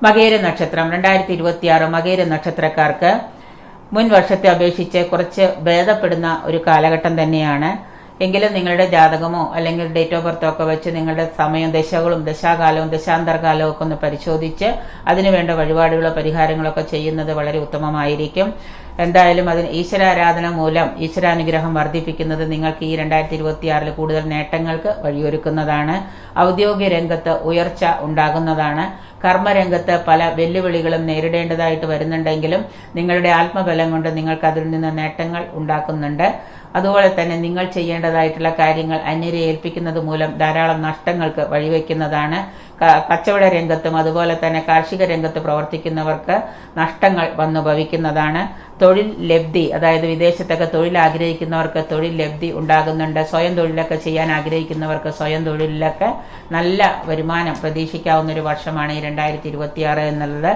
മകേര നക്ഷത്രം 2026 മകേര നക്ഷത്രക്കാർക്ക് മുൻ വർഷത്തെ അപേക്ഷിച്ച് കുറച്ച് ഭേദപ്പെടുന്ന ഒരു കാലഘട്ടം തന്നെയാണ്. എങ്കിലും നിങ്ങളുടെ ജാതകമോ അല്ലെങ്കിൽ ഡേറ്റ് ഓഫ് ബർത്തോ ഒക്കെ വെച്ച് നിങ്ങളുടെ സമയം ദശകളും ദശാകാലവും ദശാന്തർകാലവും ഒക്കെ ഒന്ന് പരിശോധിച്ച് അതിനുവേണ്ട വഴിപാടുകളോ പരിഹാരങ്ങളോ ഒക്കെ ചെയ്യുന്നത് വളരെ ഉത്തമമായിരിക്കും. എന്തായാലും അതിന് ഈശ്വരാരാധന മൂലം ഈശ്വരാനുഗ്രഹം വർദ്ധിപ്പിക്കുന്നത് നിങ്ങൾക്ക് ഈ 2026 കൂടുതൽ നേട്ടങ്ങൾക്ക് വഴിയൊരുക്കുന്നതാണ്. ഔദ്യോഗിക രംഗത്ത് ഉയർച്ച ഉണ്ടാകുന്നതാണ്. കർമ്മരംഗത്ത് പല വെല്ലുവിളികളും നേരിടേണ്ടതായിട്ട് വരുന്നുണ്ടെങ്കിലും നിങ്ങളുടെ ആത്മബലം കൊണ്ട് നിങ്ങൾക്ക് അതിൽ നിന്ന് നേട്ടങ്ങൾ ഉണ്ടാക്കുന്നുണ്ട്. അതുപോലെ തന്നെ നിങ്ങൾ ചെയ്യേണ്ടതായിട്ടുള്ള കാര്യങ്ങൾ അന്യരെ ഏൽപ്പിക്കുന്നത് മൂലം ധാരാളം നഷ്ടങ്ങൾക്ക് വഴിവെക്കുന്നതാണ്. കച്ചവട രംഗത്തും അതുപോലെ തന്നെ കാർഷിക രംഗത്ത് പ്രവർത്തിക്കുന്നവർക്ക് നഷ്ടങ്ങൾ വന്നു ഭവിക്കുന്നതാണ്. തൊഴിൽ ലബ്ധി, അതായത് വിദേശത്തൊക്കെ തൊഴിൽ ആഗ്രഹിക്കുന്നവർക്ക് തൊഴിൽ ലബ്ധി ഉണ്ടാകുന്നുണ്ട്. സ്വയം തൊഴിലൊക്കെ ചെയ്യാൻ ആഗ്രഹിക്കുന്നവർക്ക് സ്വയം തൊഴിലിലൊക്കെ നല്ല വരുമാനം പ്രതീക്ഷിക്കാവുന്ന ഒരു വർഷമാണ് ഈ 2026 എന്നുള്ളത്.